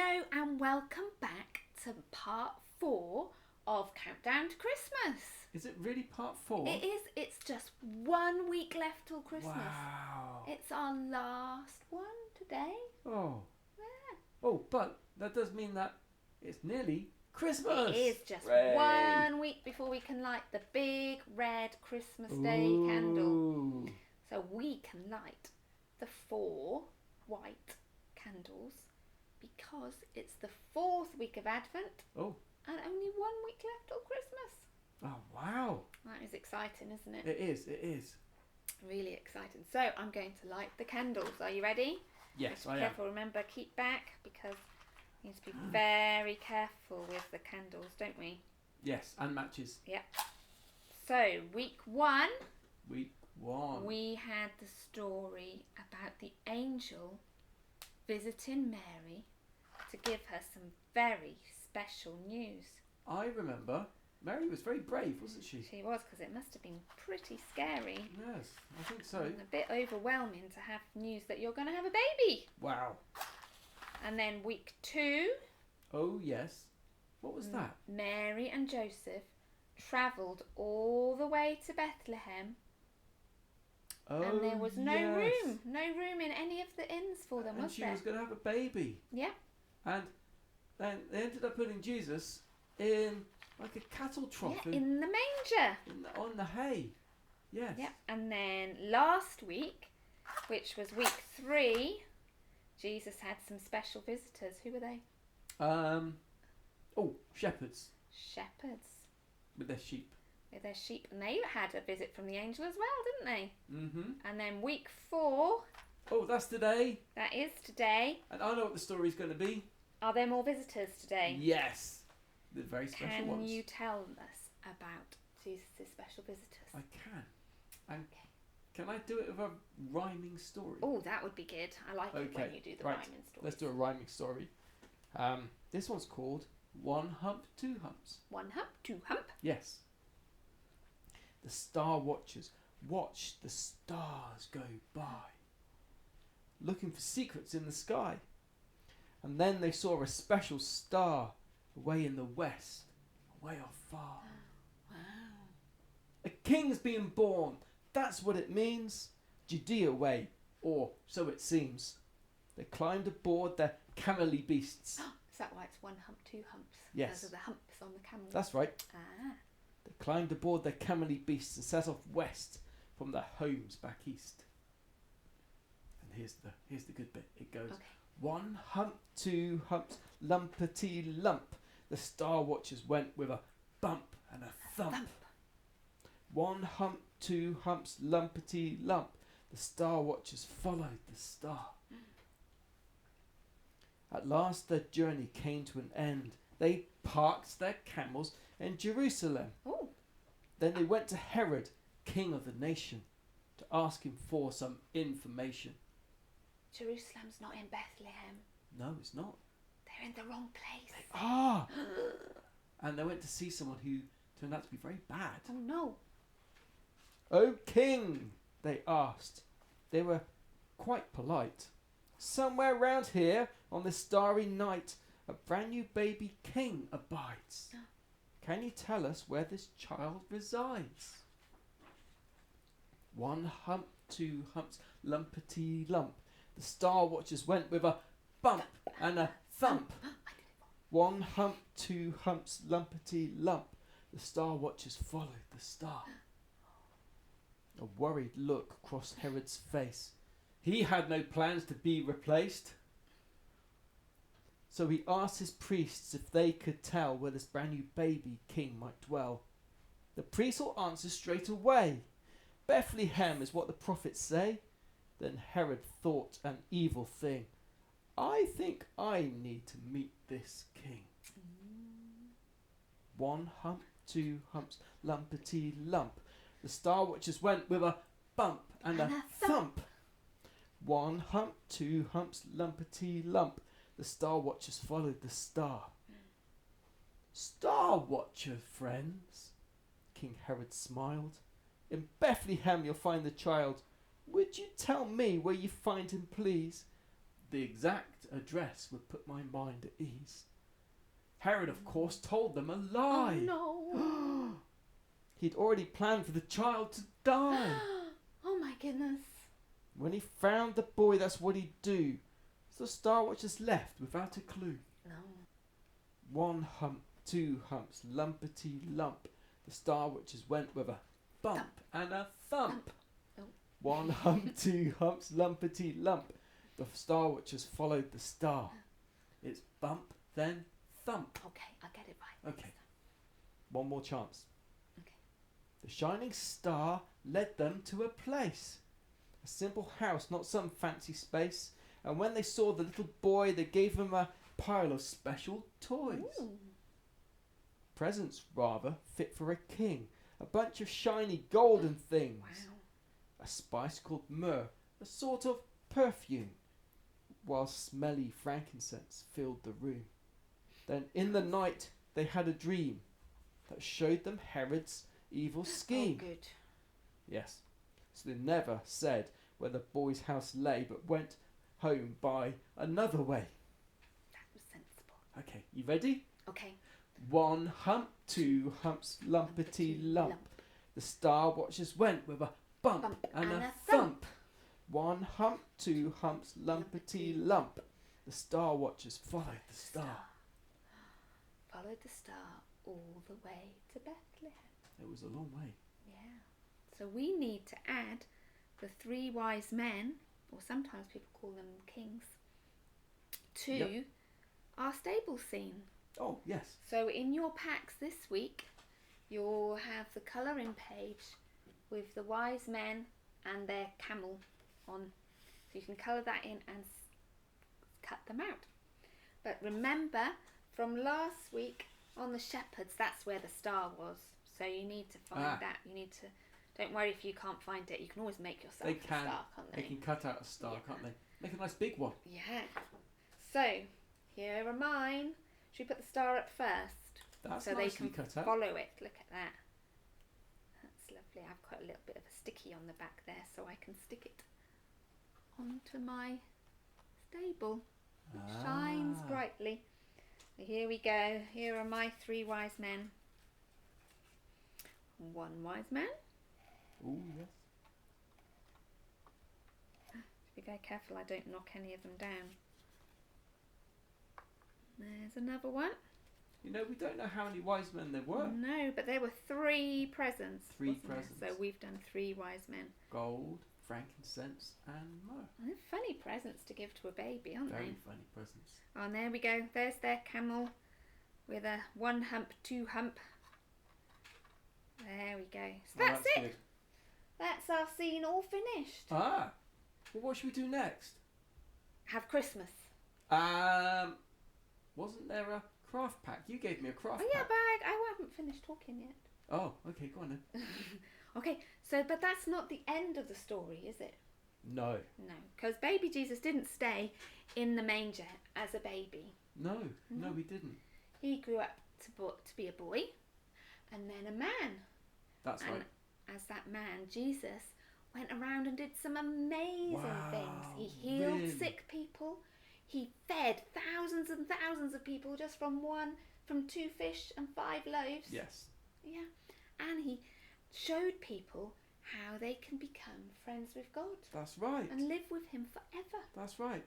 Hello and welcome back to part 4 of Countdown to Christmas. Is it really part 4? It is. It's just 1 week left till Christmas. Wow. It's our last one today. Oh. Yeah. Oh, but that does mean that it's nearly Christmas. It is just Hooray. 1 week before we can light the big red Christmas Day candle. So we can light the 4 white candles because it's the 4th week of Advent. Oh. And only 1 week left till Christmas. Oh, wow. That is exciting, isn't it? It is. Really exciting. So I'm going to light the candles. Are you ready? Yes, I am. Careful, remember, keep back because we need to be very careful with the candles, don't we? Yes, and matches. Yep. So, week 1. Week 1. We had the story about the angel visiting Mary to give her some very special news. I remember Mary was very brave, wasn't she? She was, because it must have been pretty scary. Yes, I think so. And a bit overwhelming to have news that you're going to have a baby. Wow. And then week 2. Oh, yes. What was that? Mary and Joseph travelled all the way to Bethlehem. Oh, And there was no yes. room in any of the inns for them, and was she there? was going to have a baby. Yeah. And then they ended up putting Jesus in like a cattle trough. Yeah, in the manger. On the hay. Yes. Yeah. And then last week, which was week 3, Jesus had some special visitors. Who were they? Shepherds Shepherds with their sheep. with their sheep. And they had a visit from the angel as well, didn't they? Mm-hmm. And then week 4. Oh, that's today. That is today. And I know what the story's going to be. Are there more visitors today? Yes. The very special ones. Can you tell us about Jesus' special visitors? I can. And can I do it with a rhyming story? Oh, that would be good. I like it when you do the rhyming stories. Let's do a rhyming story. This one's called One Hump, Two Humps. 1 hump, 2 hump. Yes. The star watchers watched the stars go by, looking for secrets in the sky. And then they saw a special star away in the west, away off far. Wow. A king's being born, that's what it means. Judea way, or so it seems. They climbed aboard their camely beasts. Is that why it's 1 hump, 2 humps? Yes. Those are the humps on the camel. That's right. Ah. They climbed aboard their camely beasts and set off west from their homes back east. And here's the good bit. It goes, Okay. 1 hump, 2 humps, lumpety lump. The star watchers went with a bump and a thump. 1 hump, 2 humps, lumpety lump. The star watchers followed the star. At last their journey came to an end. They parked their camels in Jerusalem. Oh. Then they went to Herod, king of the nation, to ask him for some information. Jerusalem's not in Bethlehem. No, it's not. They're in the wrong place. Ah! And they went to see someone who turned out to be very bad. Oh no. "O king," they asked. They were quite polite. "Somewhere round here, on this starry night, a brand new baby king abides. Can you tell us where this child resides?" 1 hump, 2 humps, lumpety lump. The star watchers went with a bump and a thump. 1 hump, 2 humps, lumpety lump. The star watchers followed the star. A worried look crossed Herod's face. He had no plans to be replaced. So he asked his priests if they could tell where this brand new baby king might dwell. The priests all answered straight away. "Bethlehem is what the prophets say." Then Herod thought an evil thing. "I think I need to meet this king." 1 hump, 2 humps, lumpety lump. The star watchers went with a bump and a thump. 1 hump, 2 humps, lumpety lump. The star watchers followed the star. "Star watcher friends," King Herod smiled. "In Bethlehem you'll find the child. Would you tell me where you find him, please?" The exact address would put my mind at ease. Herod, of course, told them a lie. Oh no. He'd already planned for the child to die. Oh my goodness. When he found the boy, that's what he'd do. So the Star Watchers left without a clue. No. 1 hump, 2 humps, lumpety lump. The Star Watchers went with a bump and a thump. Oh. 1 hump, 2 humps, lumpety lump. The Star Watchers followed the star. It's bump, then thump. Okay, I'll get it right. Okay. One more chance. Okay. The shining star led them to a place. A simple house, not some fancy space. And when they saw the little boy, they gave him a pile of special toys. Ooh. Presents, rather, fit for a king. A bunch of shiny golden things. Wow. A spice called myrrh, a sort of perfume, while smelly frankincense filled the room. Then in the night they had a dream that showed them Herod's evil scheme. Oh, good. Yes, so they never said where the boy's house lay, but went home by another way. That was sensible. Okay, you ready? Okay. 1 hump, 2 humps, lumpety lump. The Star Watchers went with a bump and a thump. 1 hump, 2 humps, lumpety lump. The Star Watchers followed the star. Followed the star all the way to Bethlehem. It was a long way. Yeah. So we need to add the 3 wise men, or sometimes people call them kings, to our stable scene. Oh, yes. So in your packs this week, you'll have the colouring page with the wise men and their camel on. So you can colour that in and cut them out. But remember, from last week on the shepherds, that's where the star was. So you need to find that. You need to. Don't worry if you can't find it. You can always make yourself a star, can't they? They can cut out a star, can't they? Make a nice big one. Yeah. So here are mine. Should we put the star up first? That's so nicely they can cut out. follow it. Look at that. That's lovely. I've got a little bit of a sticky on the back there, so I can stick it onto my stable. It shines brightly. So here we go. Here are my 3 wise men. 1 wise man. Ooh, yes. Be very careful I don't knock any of them down. There's another one. You know, we don't know how many wise men there were. No, but there were 3 presents. 3 wasn't there? presents. So we've done 3 wise men. Gold, frankincense, and myrrh. They're funny presents to give to a baby, aren't Very they? funny presents. Oh, and there we go. There's their camel with a 1 hump, 2 hump. There we go. So that's it. Good. That's our scene all finished. Well, what should we do next? Have Christmas. Wasn't there a craft pack? You gave me a craft Oh yeah, pack. but I haven't finished talking yet. Oh, okay, go on then. Okay, so but that's not the end of the story, is it? No. No, because baby Jesus didn't stay in the manger as a baby. No, we didn't. He grew up to be a boy and then a man. That's and right. as that man, Jesus went around and did some amazing things. He healed really? sick people. He fed thousands and thousands of people just from 2 fish and 5 loaves. Yes. Yeah. And he showed people how they can become friends with God. That's right. And live with him forever. That's right.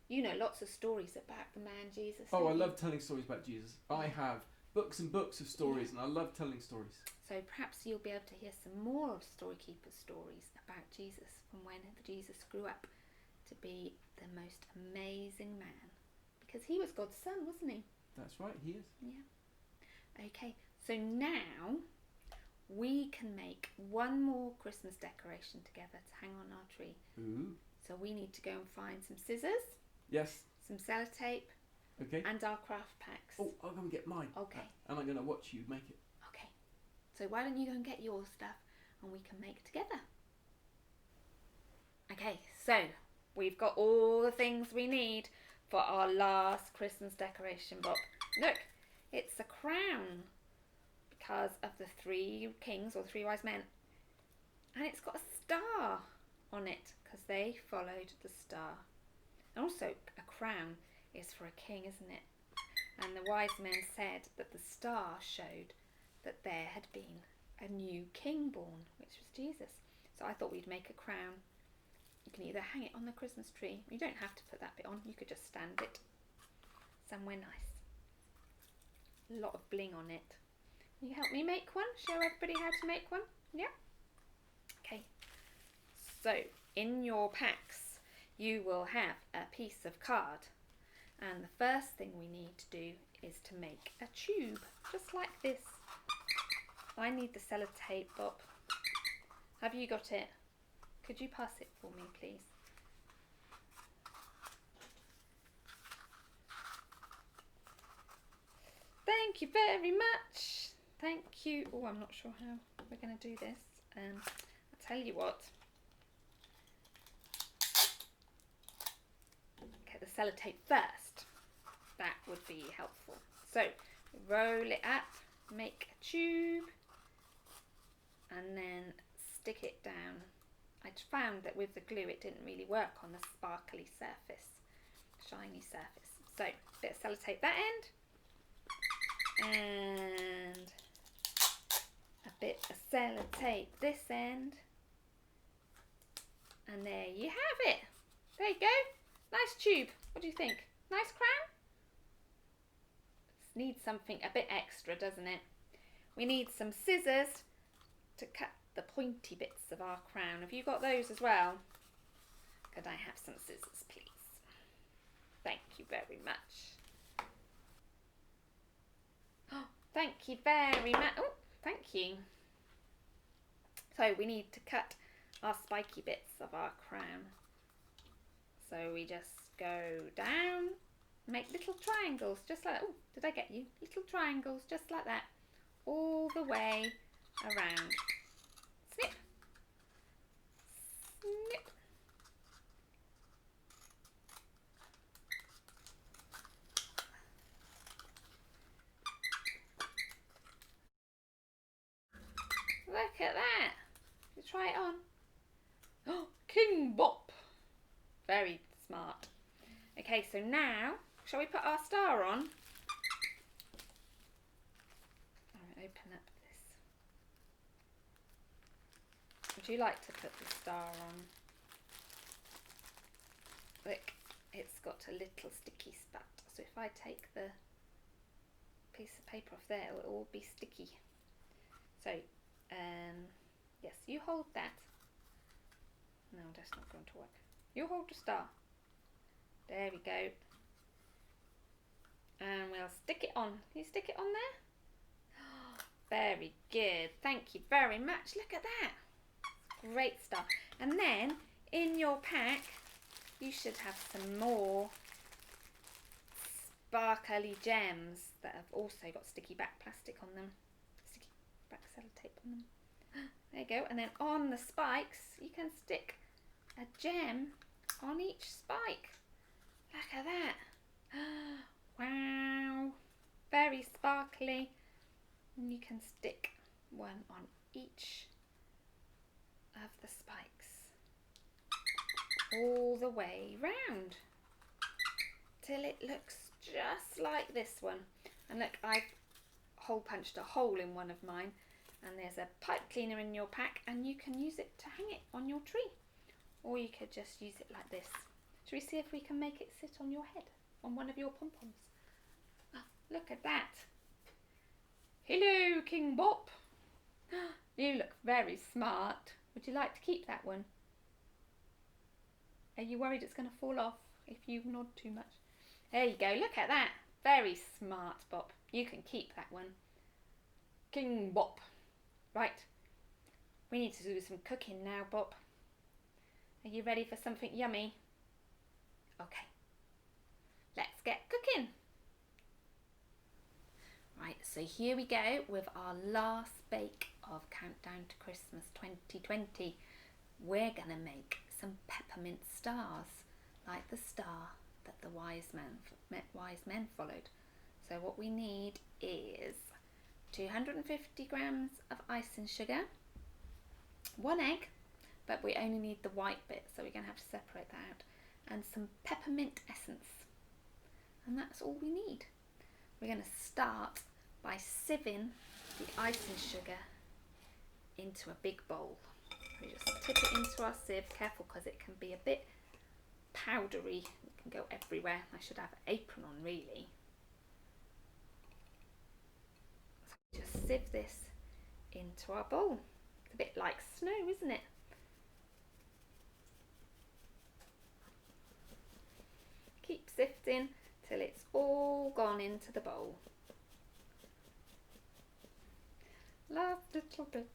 You know lots of stories about the man Jesus. Oh, don't I you? love telling stories about Jesus. I have books and books of stories, and I love telling stories. So perhaps you'll be able to hear some more of Storykeeper's stories about Jesus from when Jesus grew up to be the most amazing man. Because he was God's son, wasn't he? That's right, he is. Yeah. Okay, so now we can make one more Christmas decoration together to hang on our tree. Ooh. So we need to go and find some scissors, Yes. some sellotape, Okay. and our craft packs. Oh, I'll go and get mine. Okay. And I'm going to watch you make it. Okay. So why don't you go and get your stuff and we can make together. Okay, so we've got all the things we need for our last Christmas decoration, Bob. Look, it's a crown because of the 3 kings or 3 wise men. And it's got a star on it because they followed the star. Also, a crown is for a king, isn't it? And the wise men said that the star showed that there had been a new king born, which was Jesus. So I thought we'd make a crown. You can either hang it on the Christmas tree. You don't have to put that bit on. You could just stand it somewhere nice. A lot of bling on it. Will you help me make one? Show everybody how to make one? Yeah? Okay. So, in your packs, you will have a piece of card. And the first thing we need to do is to make a tube, just like this. I need the sellotape, Bob. Have you got it? Could you pass it for me, please? Thank you very much. Thank you. Oh, I'm not sure how we're going to do this. I'll tell you what. Okay, the sellotape first. That would be helpful. So, roll it up, make a tube, and then stick it down. I found that with the glue it didn't really work on the sparkly surface, shiny surface. So, a bit of sellotape that end, and a bit of sellotape this end, and there you have it. There you go. Nice tube. What do you think? Nice crown? Needs something a bit extra, doesn't it? We need some scissors to cut the pointy bits of our crown. Have you got those as well? Could I have some scissors, please? Thank you very much. Oh, thank you very much. Oh, thank you. So we need to cut our spiky bits of our crown. So we just go down, make little triangles, just like that. Oh, did I get you? Little triangles, just like that, all the way around. Snip, snip. Look at that. You try it on. Oh, King Bop. Very smart. Okay, so now, shall we put our star on? I'll open up this. Would you like to put the star on? Look, it's got a little sticky spot. So if I take the piece of paper off there, it will all be sticky. So, yes, you hold that. No, that's not going to work. You hold the star. There we go. And we'll stick it on. Can you stick it on there? Very good. Thank you very much. Look at that. Great stuff. And then in your pack, you should have some more sparkly gems that have also got sticky back plastic on them. Sticky back sellotape on them. There you go. And then on the spikes, you can stick a gem on each spike. Look at that. Wow. Very sparkly. And you can stick one on each of the spikes. All the way round. Till it looks just like this one. And look, I've hole punched a hole in one of mine. And there's a pipe cleaner in your pack. And you can use it to hang it on your tree. Or you could just use it like this. Shall we see if we can make it sit on your head? On one of your pom-poms? Oh, look at that. Hello, King Bop. You look very smart. Would you like to keep that one? Are you worried it's going to fall off if you nod too much? There you go. Look at that. Very smart, Bop. You can keep that one. King Bop. Right. We need to do some cooking now, Bop. Are you ready for something yummy? Okay. Let's get cooking. Right, so here we go with our last bake of Countdown to Christmas 2020. We're going to make some peppermint stars, like the star that the wise men followed. So what we need is 250 grams of icing sugar, 1 egg, but we only need the white bit, so we're going to have to separate that out, and some peppermint essence. And that's all we need. We're going to start by sieving the icing sugar into a big bowl. We just tip it into our sieve, careful because it can be a bit powdery, it can go everywhere. I should have an apron on really. So just sieve this into our bowl. It's a bit like snow, isn't it? Keep sifting till it's all gone into the bowl. Last little bit.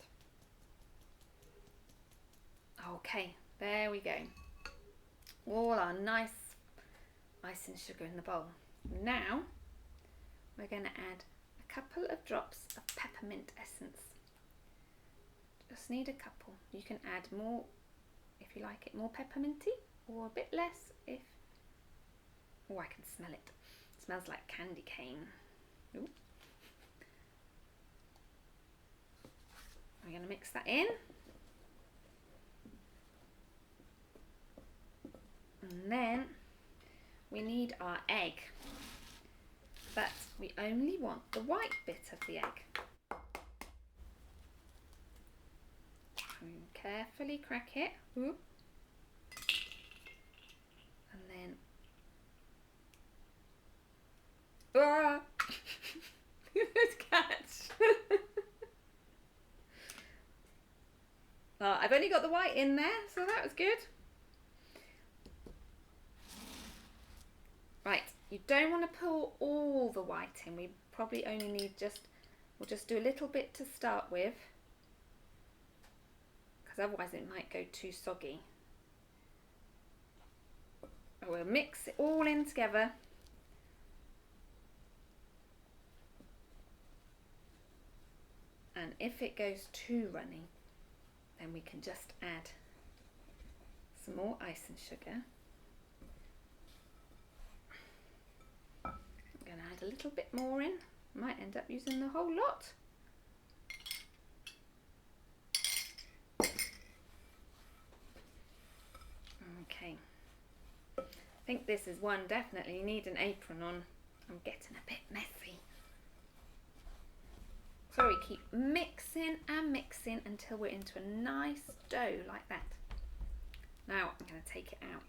Okay, there we go. All our nice icing sugar in the bowl. Now we're going to add a couple of drops of peppermint essence. Just need a couple. You can add more if you like it more pepperminty, or a bit less if... Oh, I can smell it. It smells like candy cane. Ooh. We're going to mix that in. And then we need our egg, but we only want the white bit of the egg. And carefully crack it. Ooh. And then... Ah! Good catch! Oh, I've only got the white in there, so that was good. Right, you don't want to pour all the white in. We probably only need we'll just do a little bit to start with, because otherwise it might go too soggy. We'll mix it all in together. And if it goes too runny, then we can just add some more icing sugar. I'm going to add a little bit more in. Might end up using the whole lot. Okay. I think this is one definitely you need an apron on. I'm getting a bit messy. So we keep mixing and mixing until we're into a nice dough like that. Now I'm going to take it out.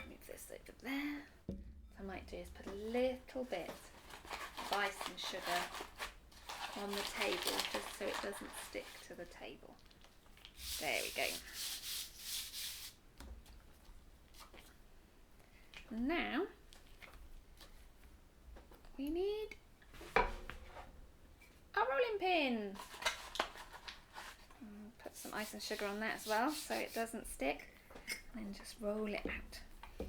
Move this over there. What I might do is put a little bit of icing sugar on the table just so it doesn't stick to the table. There we go. Now we need a rolling pin. Put some ice and sugar on that as well so it doesn't stick, and then just roll it out. Put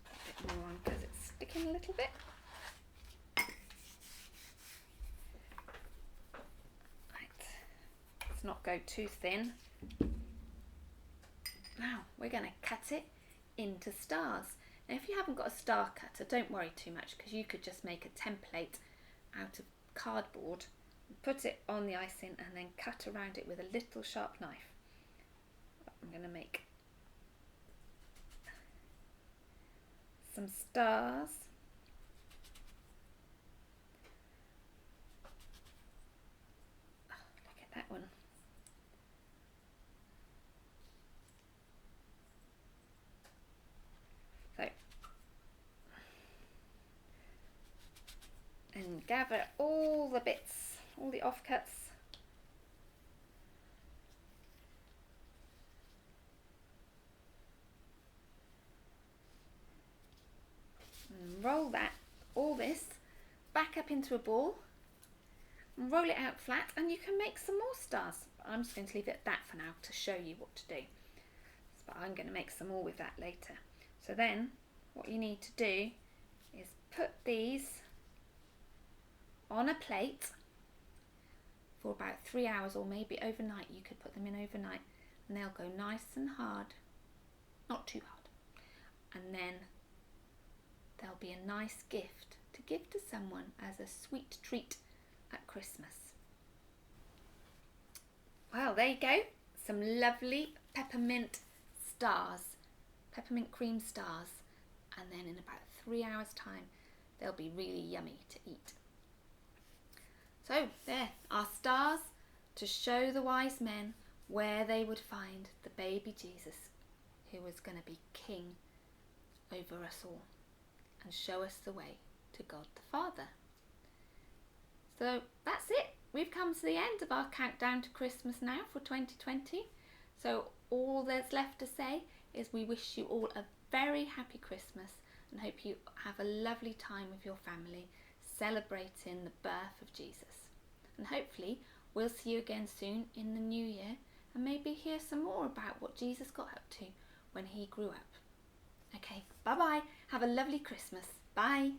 a bit more on because it's sticking a little bit. Right, let's not go too thin. Now we're going to cut it into stars. Now if you haven't got a star cutter, don't worry too much, because you could just make a template out of cardboard, put it on the icing and then cut around it with a little sharp knife. I'm going to make some stars. Oh, look at that one. And gather all the bits, all the offcuts. And roll all this back up into a ball and roll it out flat, and you can make some more stars. I'm just going to leave it at that for now to show you what to do. But I'm going to make some more with that later. So then what you need to do is put these on a plate for about 3 hours, or maybe overnight. You could put them in overnight and they'll go nice and hard, not too hard, and then they'll be a nice gift to give to someone as a sweet treat at Christmas. Well, there you go. Some lovely peppermint stars, peppermint cream stars. And then in about 3 hours' time, they'll be really yummy to eat. So there are stars to show the wise men where they would find the baby Jesus, who was going to be king over us all and show us the way to God the Father. So that's it. We've come to the end of our countdown to Christmas now for 2020. So all there's left to say is we wish you all a very happy Christmas and hope you have a lovely time with your family celebrating the birth of Jesus. And hopefully we'll see you again soon in the new year and maybe hear some more about what Jesus got up to when he grew up. Okay, bye bye. Have a lovely Christmas. Bye.